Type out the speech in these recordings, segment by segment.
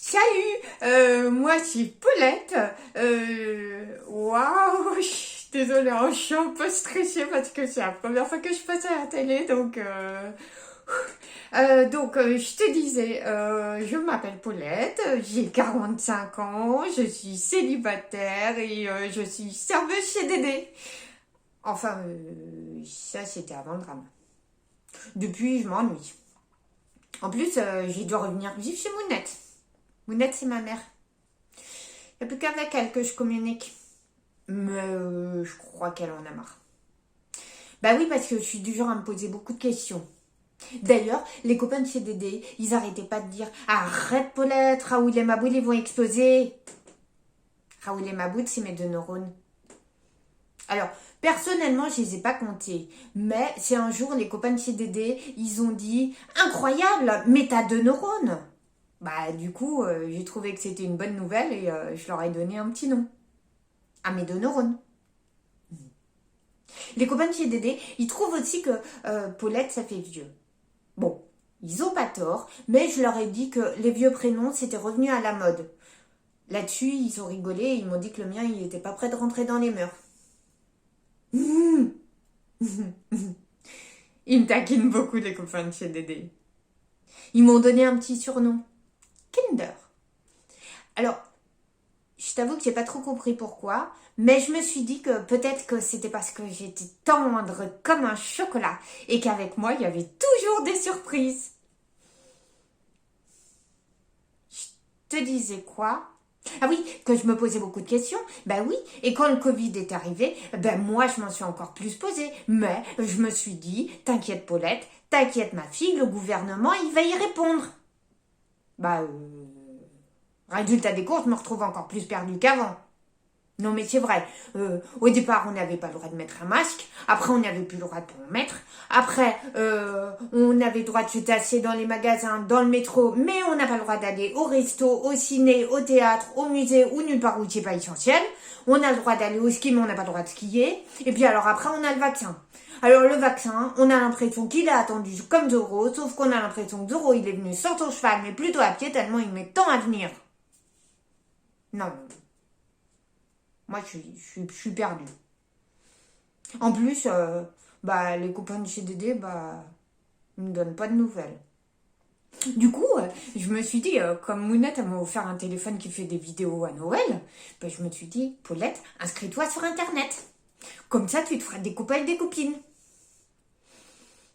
Salut, moi c'est Paulette. Waouh, je suis désolée, hein, je suis un peu stressée parce que c'est la première fois que je passe à la télé, donc je te disais, je m'appelle Paulette, j'ai 45 ans, je suis célibataire et je suis serveuse chez Dédé. Enfin, ça c'était avant le drame. Depuis, je m'ennuie. En plus, j'ai dû revenir vivre chez Mounette. Mounette, c'est ma mère. Il n'y a plus qu'avec elle que je communique. Mais je crois qu'elle en a marre. Bah oui, parce que je suis du genre à me poser beaucoup de questions. D'ailleurs, les copains de chez Dédé, ils arrêtaient pas de dire arrête Paulette, Raoul et Maboul, ils vont exploser. Raoul et Maboul, c'est mes deux neurones. Alors, personnellement, je les ai pas comptés. Mais c'est un jour, les copains de chez Dédé, ils ont dit incroyable, mais t'as deux neurones. Bah, du coup, j'ai trouvé que c'était une bonne nouvelle et je leur ai donné un petit nom. À mes deux neurones. Les copains de chez Dédé, ils trouvent aussi que Paulette, ça fait vieux. Bon, ils ont pas tort, mais je leur ai dit que les vieux prénoms, c'était revenu à la mode. Là-dessus, ils ont rigolé et ils m'ont dit que le mien, il était pas prêt de rentrer dans les mœurs. Ils me taquinent beaucoup, les copains de chez Dédé. Ils m'ont donné un petit surnom. Kinder. Alors, je t'avoue que j'ai pas trop compris pourquoi, mais je me suis dit que peut-être que c'était parce que j'étais tendre comme un chocolat et qu'avec moi, il y avait toujours des surprises. Je te disais quoi? Ah oui, que je me posais beaucoup de questions. Ben oui, et quand le Covid est arrivé, ben moi je m'en suis encore plus posé. Mais je me suis dit, t'inquiète Paulette, t'inquiète ma fille, le gouvernement il va y répondre. Bah résultat des courses, je me retrouve encore plus perdue qu'avant. Non mais c'est vrai, au départ on n'avait pas le droit de mettre un masque, après on n'avait plus le droit de en mettre, après on avait le droit de se tasser dans les magasins, dans le métro, mais on n'a pas le droit d'aller au resto, au ciné, au théâtre, au musée ou nulle part où c'est pas essentiel. On a le droit d'aller au ski mais on n'a pas le droit de skier. Et puis alors après on a le vaccin. Alors le vaccin, on a l'impression qu'il a attendu comme Zorro, sauf qu'on a l'impression que Zorro il est venu sans son cheval mais plutôt à pied tellement il met tant à venir. Non. Moi, je suis perdue. En plus, bah, les copains de chez Dédé, bah, ils me donnent pas de nouvelles. Du coup, je me suis dit, comme Mounette elle m'a offert un téléphone qui fait des vidéos à Noël, bah, je me suis dit, Paulette, inscris-toi sur Internet. Comme ça, tu te feras des copains et des copines.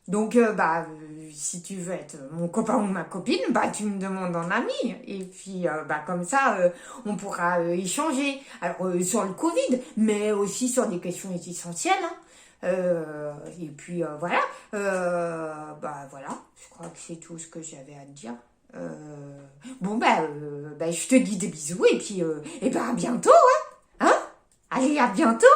Donc, si tu veux être mon copain ou ma copine, bah, tu me demandes en ami. Et puis, bah, comme ça, on pourra échanger. Alors, sur le Covid, mais aussi sur des questions essentielles. Hein. Et puis, voilà. Bah, voilà. Je crois que c'est tout ce que j'avais à te dire. Bon, bah, je te dis des bisous et puis, à bientôt, hein? Allez, à bientôt!